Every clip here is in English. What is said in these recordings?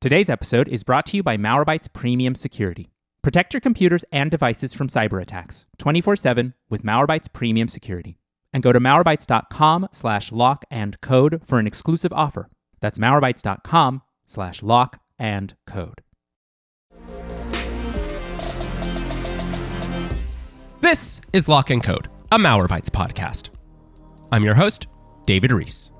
Today's episode is brought to you by Malwarebytes Premium Security. Protect your computers and devices from cyber attacks 24/7 with Malwarebytes Premium Security. And go to malwarebytes.com/lock-and-code for an exclusive offer. That's malwarebytes.com/lock-and-code. This is Lock and Code, a Malwarebytes podcast. I'm your host, David Ruiz.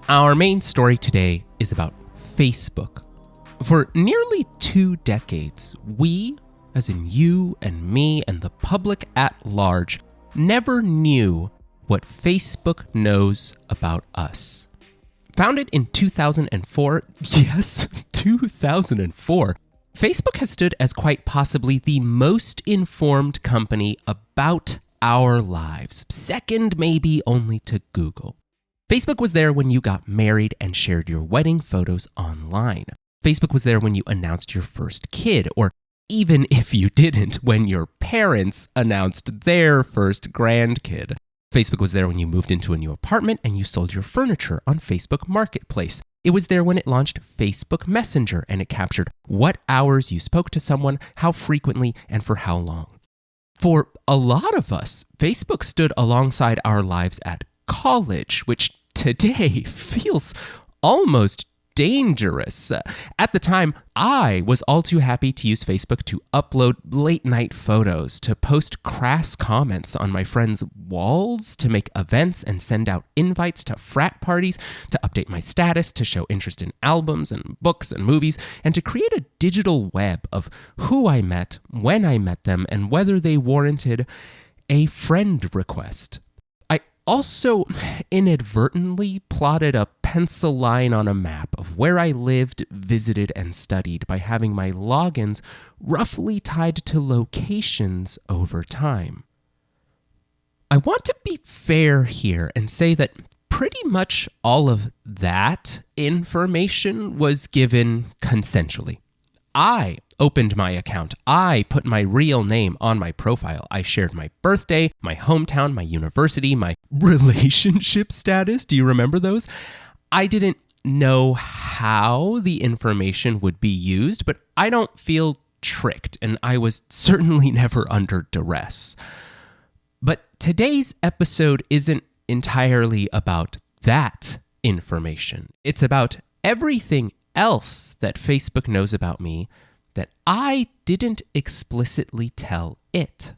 Our main story today is about Facebook. For nearly 2 decades, we, as in you and me and the public at large, never knew what Facebook knows about us. Founded in 2004, yes, 2004, Facebook has stood as quite possibly the most informed company about our lives, second maybe only to Google. Facebook was there when you got married and shared your wedding photos online. Facebook was there when you announced your first kid, or even if you didn't, when your parents announced their first grandkid. Facebook was there when you moved into a new apartment and you sold your furniture on Facebook Marketplace. It was there when it launched Facebook Messenger and it captured what hours you spoke to someone, how frequently, and for how long. For a lot of us, Facebook stood alongside our lives at college, which today feels almost dangerous. At the time, I was all too happy to use Facebook to upload late-night photos, to post crass comments on my friends' walls, to make events and send out invites to frat parties, to update my status, to show interest in albums and books and movies, and to create a digital web of who I met, when I met them, and whether they warranted a friend request. Also inadvertently plotted a pencil line on a map of where I lived, visited, and studied by having my logins roughly tied to locations over time. I want to be fair here and say that pretty much all of that information was given consensually. I opened my account. I put my real name on my profile. I shared my birthday, my hometown, my university, my relationship status. Do you remember those? I didn't know how the information would be used, but I don't feel tricked, and I was certainly never under duress. But today's episode isn't entirely about that information. It's about everything else that Facebook knows about me that I didn't explicitly tell it.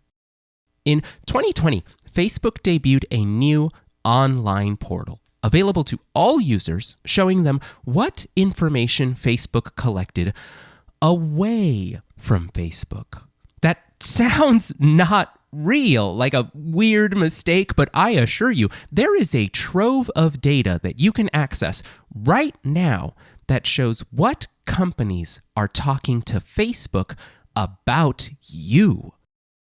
In 2020, Facebook debuted a new online portal available to all users, showing them what information Facebook collected away from Facebook. That sounds not real, like a weird mistake, but I assure you, there is a trove of data that you can access right now that shows what companies are talking to Facebook about you.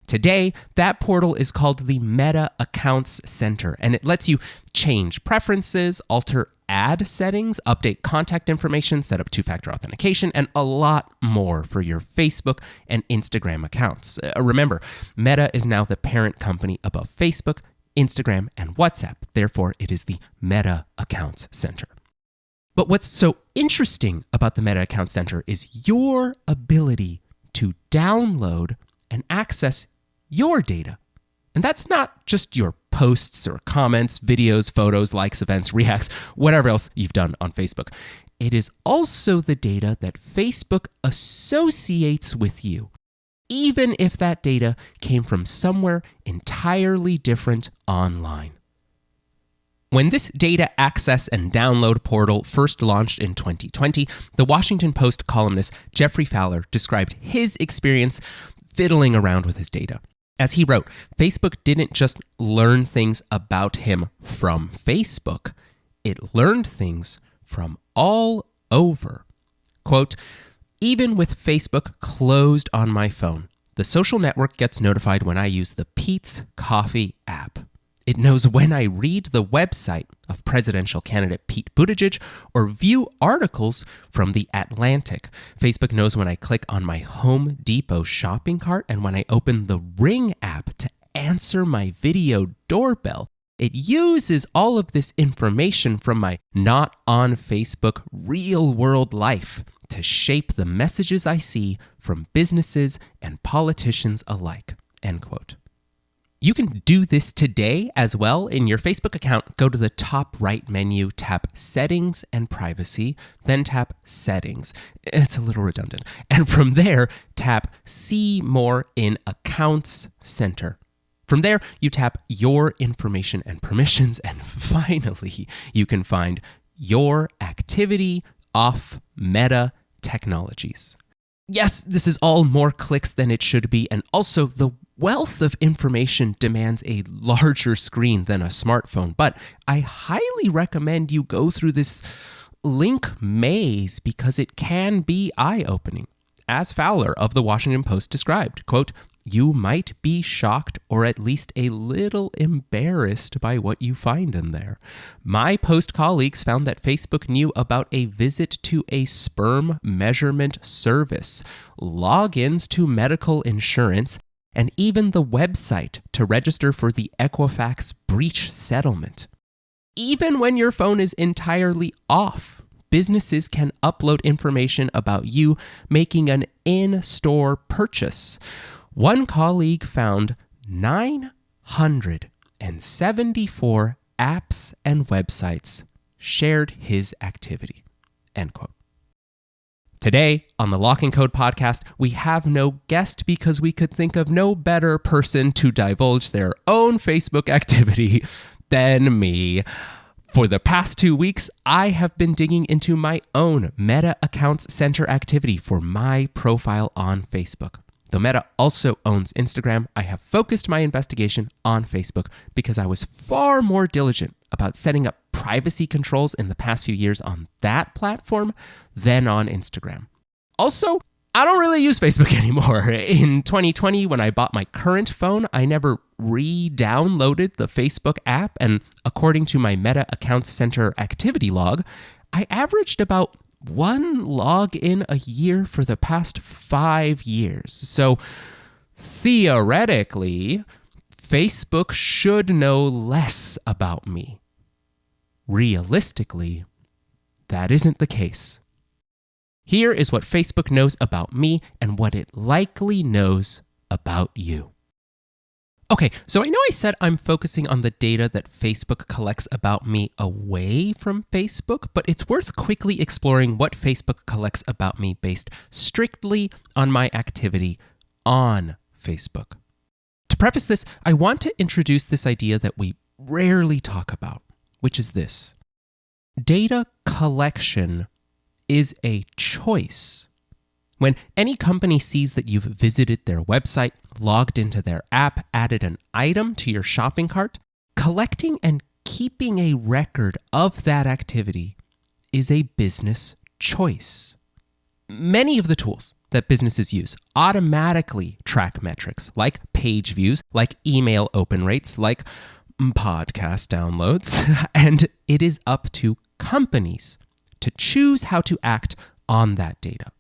Today, that portal is called the Meta Accounts Center, and it lets you change preferences, alter ad settings, update contact information, set up two-factor authentication, and a lot more for your Facebook and Instagram accounts. Remember, Meta is now the parent company above Facebook, Instagram, and WhatsApp. Therefore, it is the Meta Accounts Center. But what's so interesting about the Meta Account Center is your ability to download and access your data. And that's not just your posts or comments, videos, photos, likes, events, reacts, whatever else you've done on Facebook. It is also the data that Facebook associates with you, even if that data came from somewhere entirely different online. When this data access and download portal first launched in 2020, the Washington Post columnist Jeffrey Fowler described his experience fiddling around with his data. As he wrote, Facebook didn't just learn things about him from Facebook, it learned things from all over. Quote, even with Facebook closed on my phone, the social network gets notified when I use the Pete's Coffee app. It knows when I read the website of presidential candidate Pete Buttigieg or view articles from The Atlantic. Facebook knows when I click on my Home Depot shopping cart and when I open the Ring app to answer my video doorbell. It uses all of this information from my not on Facebook real world life to shape the messages I see from businesses and politicians alike." End quote. You can do this today as well. In your Facebook account, go to the top right menu, tap Settings and Privacy, then tap Settings. It's a little redundant. And from there, tap See More in Accounts Center. From there, you tap Your Information and Permissions, and finally, you can find Your Activity Off Meta Technologies. Yes, this is all more clicks than it should be, and also the wealth of information demands a larger screen than a smartphone, but I highly recommend you go through this link maze because it can be eye-opening. As Fowler of the Washington Post described, quote, "You might be shocked or at least a little embarrassed by what you find in there. My Post colleagues found that Facebook knew about a visit to a sperm measurement service, logins to medical insurance, and even the website to register for the Equifax breach settlement. Even when your phone is entirely off, businesses can upload information about you making an in-store purchase. One colleague found 974 apps and websites shared his activity." End quote. Today, on the Lock and Code podcast, we have no guest because we could think of no better person to divulge their own Facebook activity than me. For the past 2 weeks, I have been digging into my own Meta Accounts Center activity for my profile on Facebook. Though Meta also owns Instagram, I have focused my investigation on Facebook because I was far more diligent about setting up privacy controls in the past few years on that platform than on Instagram. Also, I don't really use Facebook anymore. In 2020, when I bought my current phone, I never re-downloaded the Facebook app, and according to my Meta Accounts Center activity log, I averaged about one login a year for the past 5 years. So theoretically, Facebook should know less about me. Realistically, that isn't the case. Here is what Facebook knows about me and what it likely knows about you. Okay, so I know I said I'm focusing on the data that Facebook collects about me away from Facebook, but it's worth quickly exploring what Facebook collects about me based strictly on my activity on Facebook. To preface this, I want to introduce this idea that we rarely talk about, which is this. Data collection is a choice. When any company sees that you've visited their website, logged into their app, added an item to your shopping cart, collecting and keeping a record of that activity is a business choice. Many of the tools that businesses use automatically track metrics like page views, like email open rates, like podcast downloads, and it is up to companies to choose how to act on that data.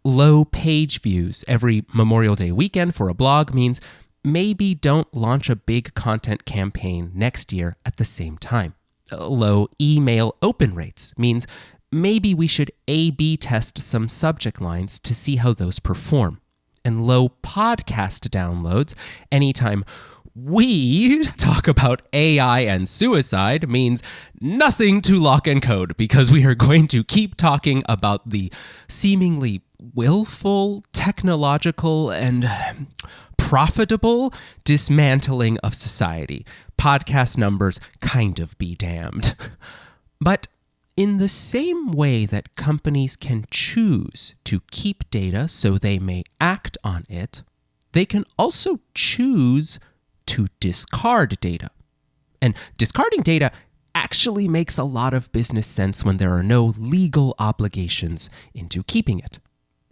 Low page views every Memorial Day weekend for a blog means maybe don't launch a big content campaign next year at the same time. Low email open rates means maybe we should A/B test some subject lines to see how those perform. And low podcast downloads anytime we talk about AI and suicide means nothing to Lock and Code because we are going to keep talking about the seemingly willful, technological, and profitable dismantling of society. Podcast numbers kind of be damned. But in the same way that companies can choose to keep data so they may act on it, they can also choose to discard data. And discarding data actually makes a lot of business sense when there are no legal obligations into keeping it.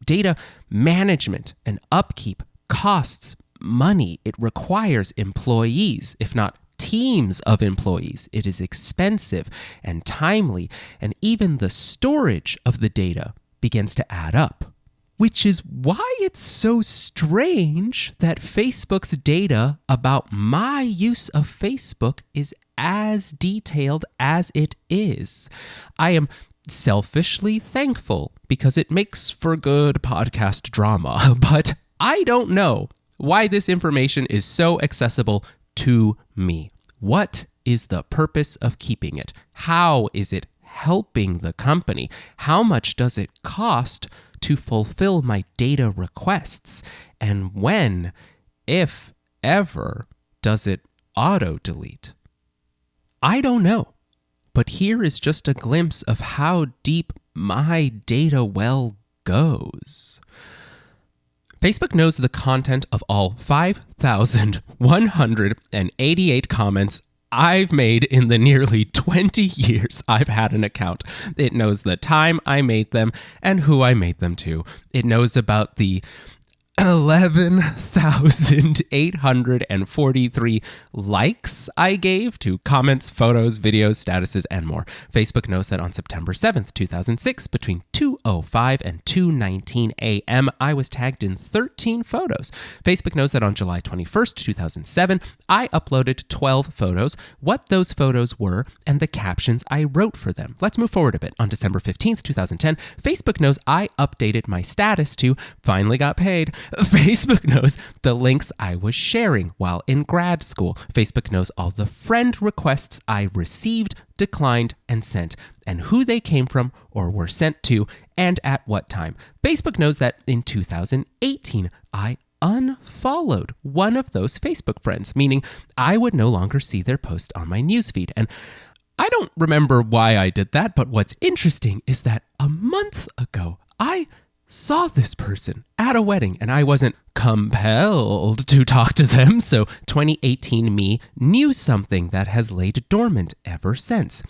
Data management and upkeep costs money. It requires employees, if not teams of employees. It is expensive and timely, and even the storage of the data begins to add up. which is why it's so strange that Facebook's data about my use of Facebook is as detailed as it is. I am selfishly thankful because it makes for good podcast drama, but I don't know why this information is so accessible to me. What is the purpose of keeping it? How is it helping the company? How much does it cost to fulfill my data requests? And when, if ever, does it auto-delete? I don't know, but here is just a glimpse of how deep my data well goes. Facebook knows the content of all 5,188 comments I've made in the nearly 20 years I've had an account. It knows the time I made them and who I made them to. It knows about the 11,843 likes I gave to comments, photos, videos, statuses, and more. Facebook knows that on September 7th, 2006, between 2:05 and 2:19 a.m., I was tagged in 13 photos. Facebook knows that on July 21st, 2007, I uploaded 12 photos, what those photos were, and the captions I wrote for them. Let's move forward a bit. On December 15th, 2010, Facebook knows I updated my status to finally got paid. Facebook knows the links I was sharing while in grad school. Facebook knows all the friend requests I received, declined, and sent, and who they came from or were sent to, and at what time. Facebook knows that in 2018, I unfollowed one of those Facebook friends, meaning I would no longer see their post on my newsfeed. And I don't remember why I did that, but what's interesting is that a month ago, I saw this person at a wedding and I wasn't compelled to talk to them. So 2018 me knew something that has laid dormant ever since.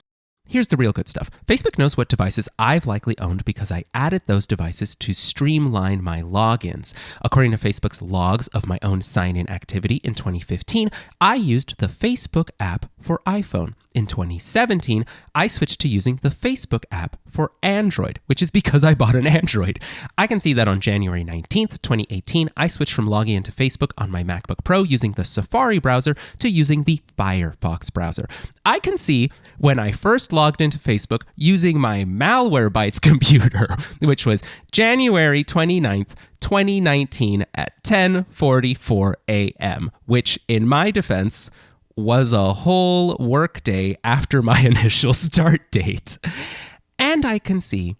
Here's the real good stuff. Facebook knows what devices I've likely owned because I added those devices to streamline my logins. According to Facebook's logs of my own sign-in activity in 2015, I used the Facebook app for iPhone. In 2017, I switched to using the Facebook app for Android, which is because I bought an Android. I can see that on January 19th, 2018, I switched from logging into Facebook on my MacBook Pro using the Safari browser to using the Firefox browser. I can see when I first logged into Facebook using my Malwarebytes computer, which was January 29th, 2019 at 10:44 a.m., which in my defense was a whole workday after my initial start date. And I can see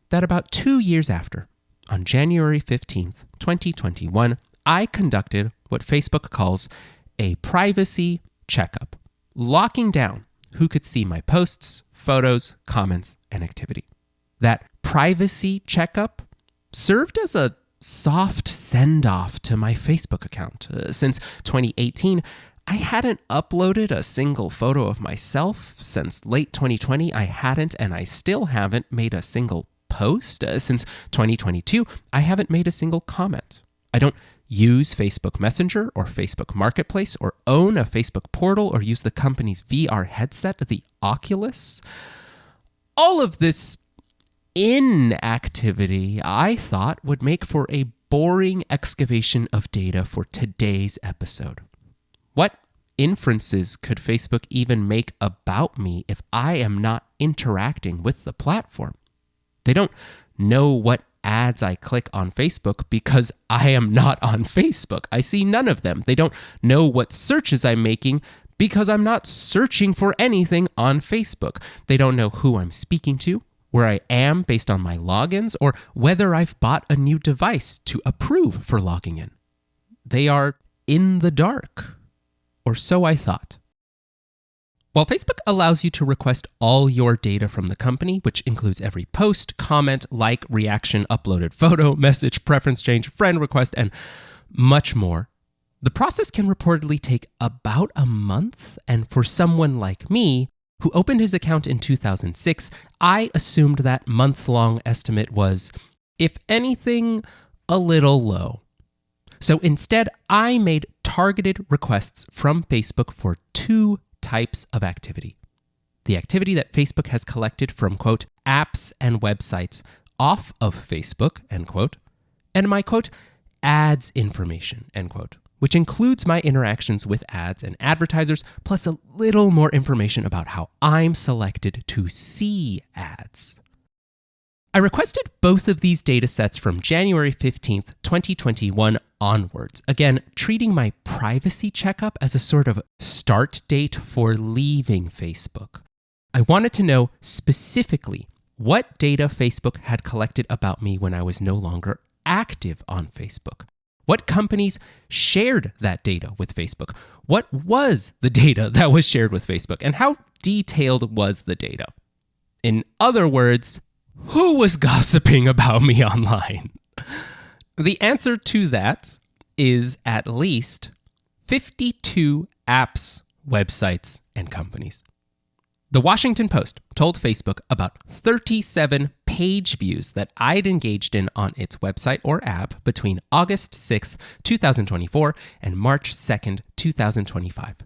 that about 2 years after, on January 15th, 2021, I conducted what Facebook calls a privacy checkup, locking down who could see my posts, photos, comments, and activity. That privacy checkup served as a soft send-off to my Facebook account. Since 2018, I hadn't uploaded a single photo of myself. Since late 2020, I hadn't, and I still haven't made a single post. Since 2022, I haven't made a single comment. I don't use Facebook Messenger or Facebook Marketplace or own a Facebook portal or use the company's VR headset, the Oculus. All of this inactivity, I thought, would make for a boring excavation of data for today's episode. What inferences could Facebook even make about me if I am not interacting with the platform? They don't know what ads I click on Facebook because I am not on Facebook. I see none of them. They don't know what searches I'm making because I'm not searching for anything on Facebook. They don't know who I'm speaking to, where I am based on my logins, or whether I've bought a new device to approve for logging in. They are in the dark. Or so I thought. While Facebook allows you to request all your data from the company, which includes every post, comment, like, reaction, uploaded photo, message, preference change, friend request, and much more, the process can reportedly take about a month. And for someone like me, who opened his account in 2006, I assumed that month-long estimate was, if anything, a little low. So instead, I made targeted requests from Facebook for two types of activity. The activity that Facebook has collected from, quote, apps and websites off of Facebook, end quote, and my, quote, ads information, end quote, which includes my interactions with ads and advertisers, plus a little more information about how I'm selected to see ads. I requested both of these data sets from January 15th, 2021 onwards, again, treating my privacy checkup as a sort of start date for leaving Facebook. I wanted to know specifically what data Facebook had collected about me when I was no longer active on Facebook. What companies shared that data with Facebook? What was the data that was shared with Facebook? And how detailed was the data? In other words, who was gossiping about me online? The answer to that is at least 52 apps, websites, and companies. The Washington Post told Facebook about 37 page views that I'd engaged in on its website or app between August 6th, 2024 and March 2nd, 2025.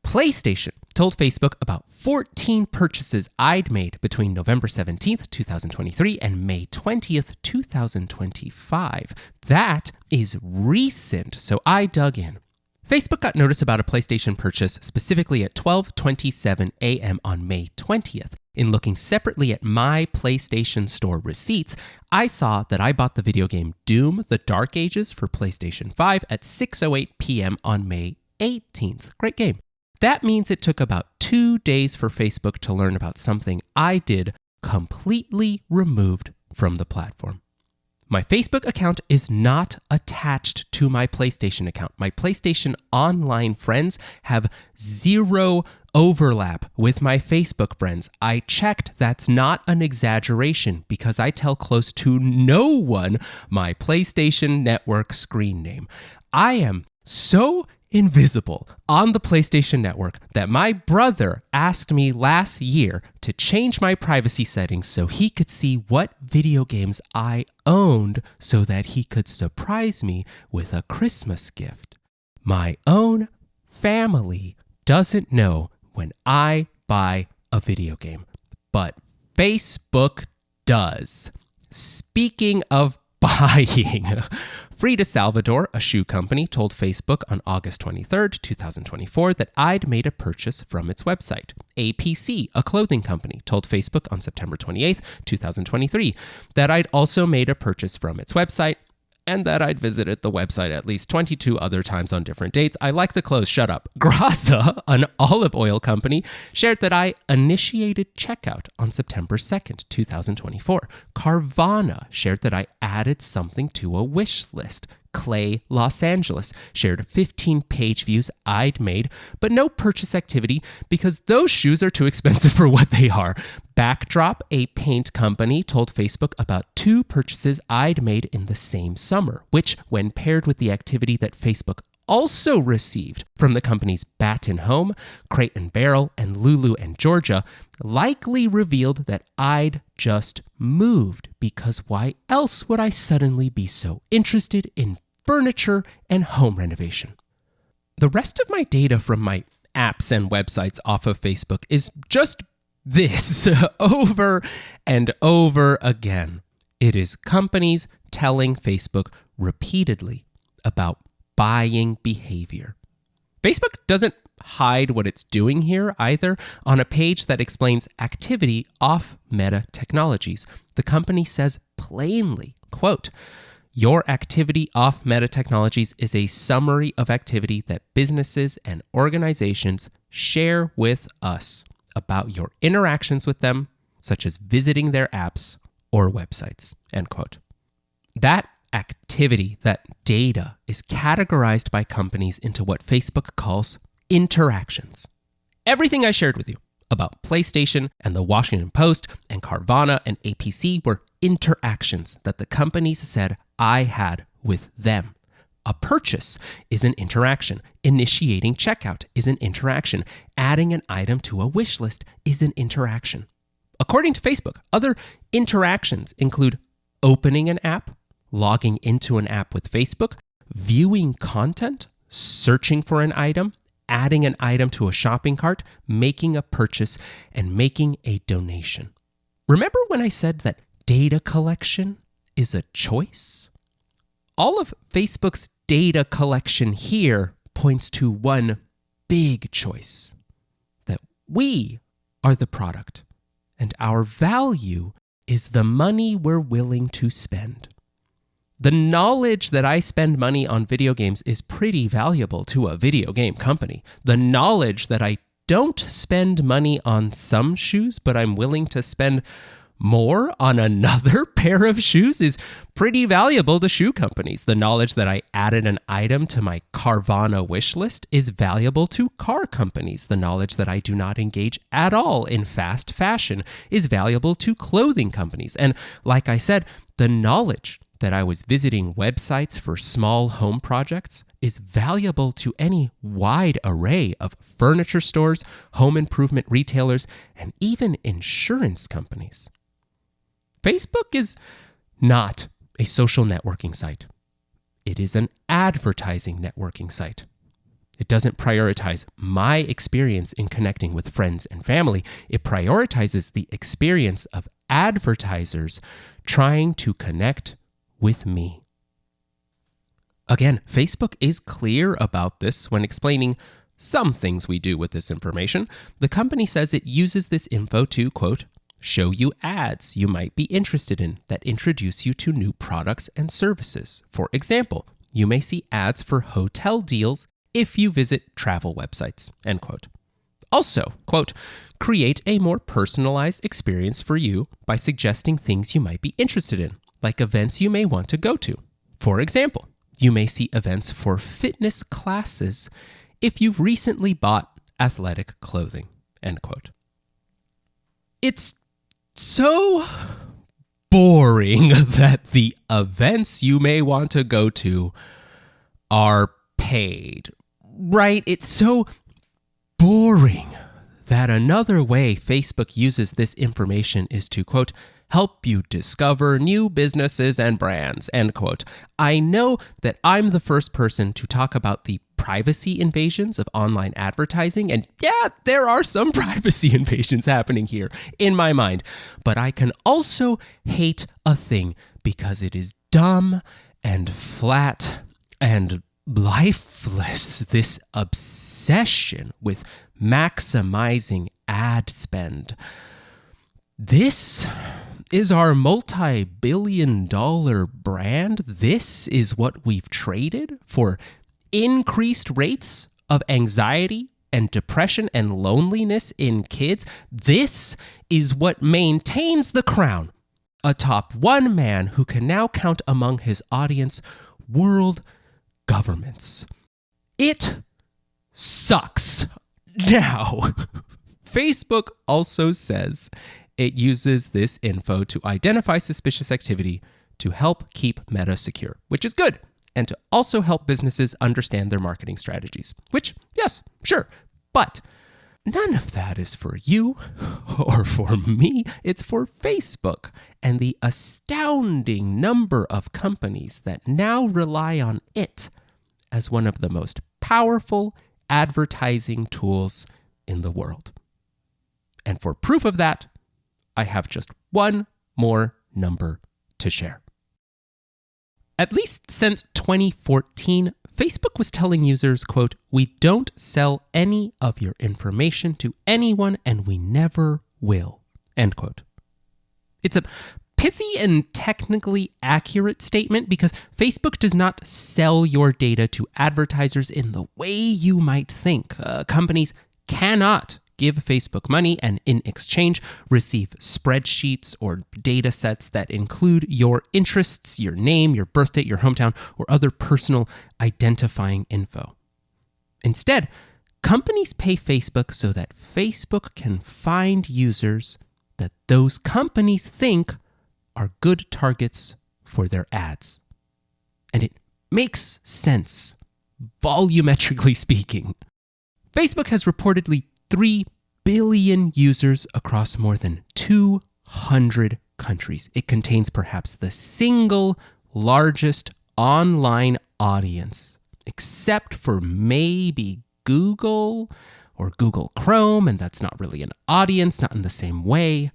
PlayStation told Facebook about 14 purchases I'd made between November 17th, 2023 and May 20th, 2025. That is recent, so I dug in. Facebook got notice about a PlayStation purchase specifically at 12:27 a.m. on May 20th. In looking separately at my PlayStation Store receipts, I saw that I bought the video game Doom: The Dark Ages for PlayStation 5 at 6:08 p.m. on May 18th. Great game. That means it took about 2 days for Facebook to learn about something I did completely removed from the platform. My Facebook account is not attached to my PlayStation account. My PlayStation Online friends have zero overlap with my Facebook friends. I checked. That's not an exaggeration because I tell close to no one my PlayStation Network screen name. I am so invisible on the PlayStation Network that my brother asked me last year to change my privacy settings so he could see what video games I owned so that he could surprise me with a Christmas gift. My own family doesn't know when I buy a video game, but Facebook does. Speaking of buying, Frida Salvador, a shoe company, told Facebook on August 23rd, 2024 that I'd made a purchase from its website. APC, a clothing company, told Facebook on September 28th, 2023 that I'd also made a purchase from its website and that I'd visited the website at least 22 other times on different dates. I like the clothes, shut up. Grasa, an olive oil company, shared that I initiated checkout on September 2nd, 2024. Carvana shared that I added something to a wish list. Clay Los Angeles shared 15 page views I'd made, but no purchase activity because those shoes are too expensive for what they are. Backdrop, a paint company, told Facebook about 2 purchases I'd made in the same summer, which, when paired with the activity that Facebook also received from the companies Baton Home, Crate and Barrel, and Lulu and Georgia, likely revealed that I'd just moved, because why else would I suddenly be so interested in furniture and home renovation? The rest of my data from my apps and websites off of Facebook is just this over and over again. It is companies telling Facebook repeatedly about buying behavior. Facebook doesn't hide what it's doing here either. On a page that explains activity off Meta Technologies, the company says plainly, quote, "Your activity off Meta Technologies is a summary of activity that businesses and organizations share with us about your interactions with them, such as visiting their apps or websites," end quote. That activity, that data, is categorized by companies into what Facebook calls interactions. Everything I shared with you about PlayStation and the Washington Post and Carvana and APC were interactions that the companies said I had with them. A purchase is an interaction. Initiating checkout is an interaction. Adding an item to a wish list is an interaction. According to Facebook, other interactions include opening an app, logging into an app with Facebook, viewing content, searching for an item, adding an item to a shopping cart, making a purchase, and making a donation. Remember when I said that data collection is a choice? all of Facebook's data collection here points to one big choice, that we are the product, and our value is the money we're willing to spend. The knowledge that I spend money on video games is pretty valuable to a video game company. The knowledge that I don't spend money on some shoes, but I'm willing to spend more on another pair of shoes is pretty valuable to shoe companies. The knowledge that I added an item to my Carvana wish list is valuable to car companies. The knowledge that I do not engage at all in fast fashion is valuable to clothing companies. And like I said, the knowledge that I was visiting websites for small home projects is valuable to any wide array of furniture stores, home improvement retailers, and even insurance companies. Facebook is not a social networking site. It is an advertising networking site. It doesn't prioritize my experience in connecting with friends and family. It prioritizes the experience of advertisers trying to connect with me. Again, Facebook is clear about this when explaining some things we do with this information. The company says it uses this info to, quote, show you ads you might be interested in that introduce you to new products and services. For example, you may see ads for hotel deals if you visit travel websites, end quote. Also, quote, create a more personalized experience for you by suggesting things you might be interested in, like events you may want to go to. For example, you may see events for fitness classes if you've recently bought athletic clothing, end quote. It's so boring that the events you may want to go to are paid, right? It's so boring that another way Facebook uses this information is to, quote, help you discover new businesses and brands, end quote. I know that I'm the first person to talk about the privacy invasions of online advertising, and yeah, there are some privacy invasions happening here in my mind, but I can also hate a thing because it is dumb and flat and lifeless. This obsession with maximizing ad spend. This is our multi-billion-dollar brand. This is what we've traded for increased rates of anxiety and depression and loneliness in kids. This is what maintains the crown atop one man who can now count among his audience world governments. It sucks. Now, Facebook also says it uses this info to identify suspicious activity to help keep Meta secure, which is good, and to also help businesses understand their marketing strategies, which, yes, sure, but none of that is for you or for me. It's for Facebook and the astounding number of companies that now rely on it as one of the most powerful advertising tools in the world. And for proof of that, I have just one more number to share. At least since 2014, Facebook was telling users, quote, we don't sell any of your information to anyone and we never will, end quote. It's a pithy and technically accurate statement because Facebook does not sell your data to advertisers in the way you might think. Companies cannot give Facebook money and in exchange receive spreadsheets or data sets that include your interests, your name, your birth date, your hometown, or other personal identifying info. Instead, companies pay Facebook so that Facebook can find users that those companies think are good targets for their ads. And it makes sense, volumetrically speaking. Facebook has reportedly 3 billion users across more than 200 countries. It contains perhaps the single largest online audience, except for maybe Google or Google Chrome, and that's not really an audience, not in the same way.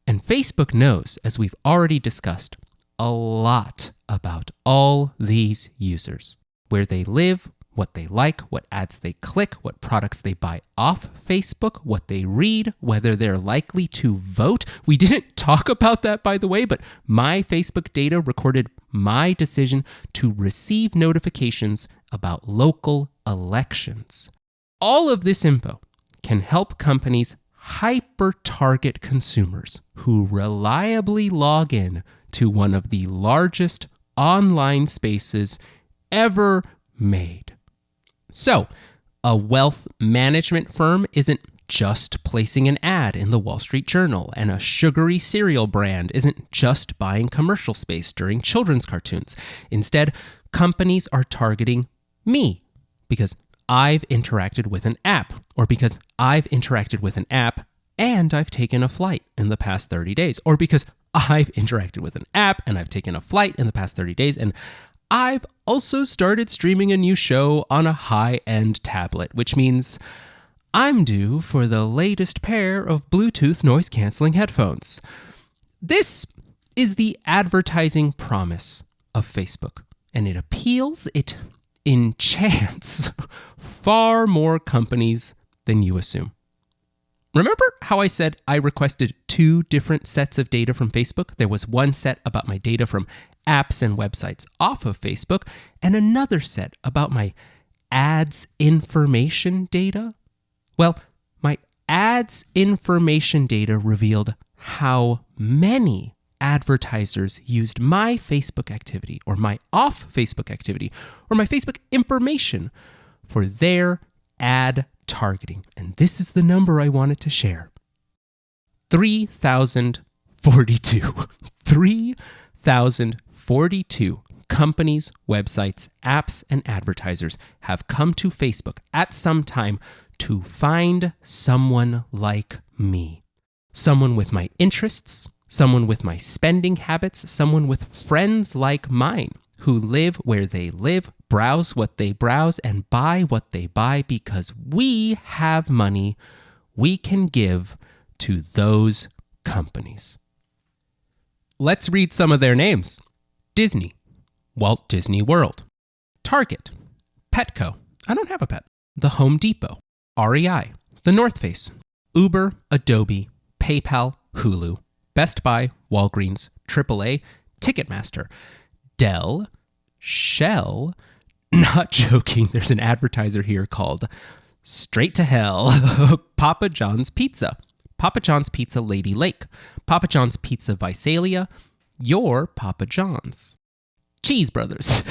And Facebook knows, as we've already discussed, a lot about all these users, where they live, what they like, what ads they click, what products they buy off Facebook, what they read, whether they're likely to vote. We didn't talk about that, by the way, but my Facebook data recorded my decision to receive notifications about local elections. All of this info can help companies hyper-target consumers who reliably log in to one of the largest online spaces ever made. So, a wealth management firm isn't just placing an ad in the Wall Street Journal, and a sugary cereal brand isn't just buying commercial space during children's cartoons. Instead, companies are targeting me because I've interacted with an app, or because I've interacted with an app and I've taken a flight in the past 30 days, or because I've interacted with an app and I've taken a flight in the past 30 days, and I've also started streaming a new show on a high-end tablet, which means I'm due for the latest pair of Bluetooth noise-canceling headphones. This is the advertising promise of Facebook, and it enchants far more companies than you assume. Remember how I said I requested 2 different sets of data from Facebook? There was one set about my data from apps and websites off of Facebook, and another set about my ads information data. Well, my ads information data revealed how many advertisers used my Facebook activity, or my off Facebook activity, or my Facebook information for their ad targeting. And this is the number I wanted to share. 3,042. 3,042 companies, websites, apps, and advertisers have come to Facebook at some time to find someone like me. Someone with my interests, someone with my spending habits, someone with friends like mine who live where they live, browse what they browse, and buy what they buy because we have money we can give to those companies. Let's read some of their names. Disney, Walt Disney World, Target, Petco, I don't have a pet, The Home Depot, REI, The North Face, Uber, Adobe, PayPal, Hulu, Best Buy, Walgreens, AAA, Ticketmaster, Dell, Shell, not joking, there's an advertiser here called Straight to Hell, Papa John's Pizza, Papa John's Pizza Lady Lake, Papa John's Pizza Visalia, your Papa John's, Cheese Brothers,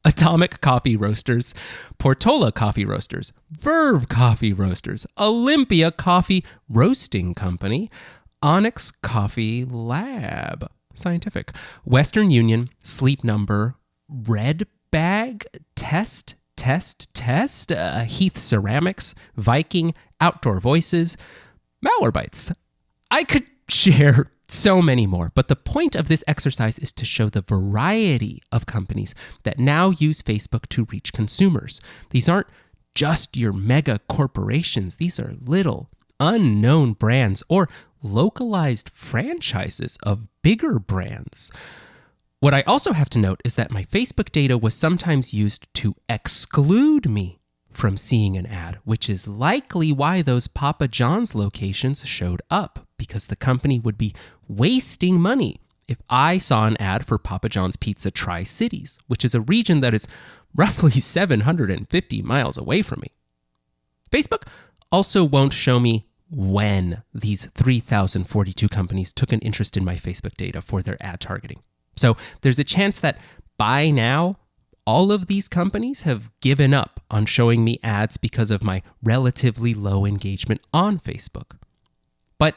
Atomic Coffee Roasters, Portola Coffee Roasters, Verve Coffee Roasters, Olympia Coffee Roasting Company, Onyx Coffee Lab, Scientific, Western Union, Sleep Number, Red Bag, Test, Heath Ceramics, Viking, Outdoor Voices, Malwarebytes. I could share so many more, but the point of this exercise is to show the variety of companies that now use Facebook to reach consumers. These aren't just your mega corporations. These are little, unknown brands or localized franchises of bigger brands. What I also have to note is that my Facebook data was sometimes used to exclude me from seeing an ad, which is likely why those Papa John's locations showed up, because the company would be wasting money if I saw an ad for Papa John's Pizza Tri-Cities, which is a region that is roughly 750 miles away from me. Facebook also won't show me when these 3,042 companies took an interest in my Facebook data for their ad targeting. So there's a chance that by now, all of these companies have given up on showing me ads because of my relatively low engagement on Facebook. But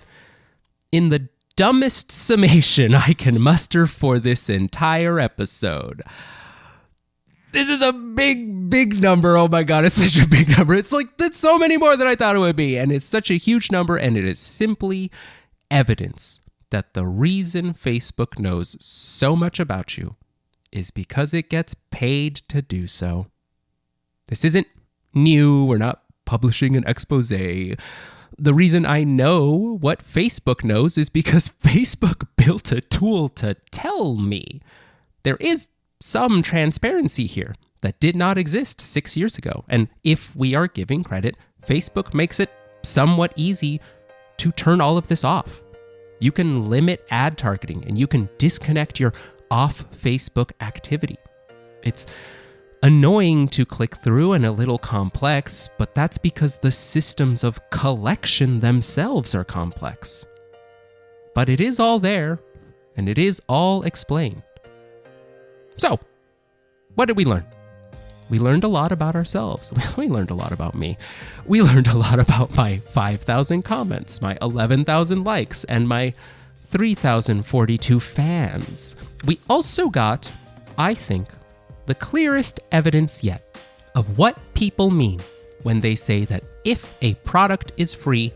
in the dumbest summation I can muster for this entire episode, this is a big number. Oh my God, it's such a big number. It's so many more than I thought it would be. And it's such a huge number, and it is simply evidence that the reason Facebook knows so much about you is because it gets paid to do so. This isn't new. We're not publishing an expose. The reason I know what Facebook knows is because Facebook built a tool to tell me. There is some transparency here that did not exist 6 years ago. And if we are giving credit, Facebook makes it somewhat easy to turn all of this off. You can limit ad targeting and you can disconnect your off Facebook activity. It's annoying to click through and a little complex, but that's because the systems of collection themselves are complex. But it is all there, and it is all explained. So, what did we learn? We learned a lot about ourselves. We learned a lot about me. We learned a lot about my 5,000 comments, my 11,000 likes, and my 3,042 fans. We also got, I think, the clearest evidence yet of what people mean when they say that if a product is free,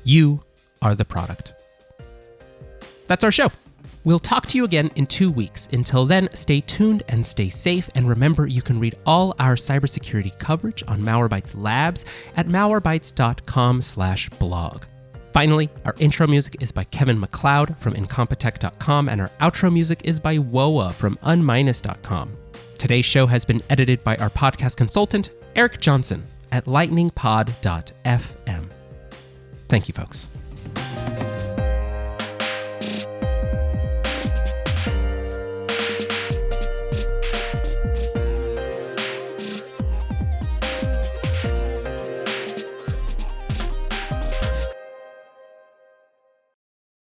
you are the product. That's our show. We'll talk to you again in 2 weeks. Until then, stay tuned and stay safe. And remember, you can read all our cybersecurity coverage on Malwarebytes Labs at malwarebytes.com/blog. Finally, our intro music is by Kevin MacLeod from incompetech.com, and our outro music is by Woa from unminus.com. Today's show has been edited by our podcast consultant, Eric Johnson, at lightningpod.fm. Thank you, folks.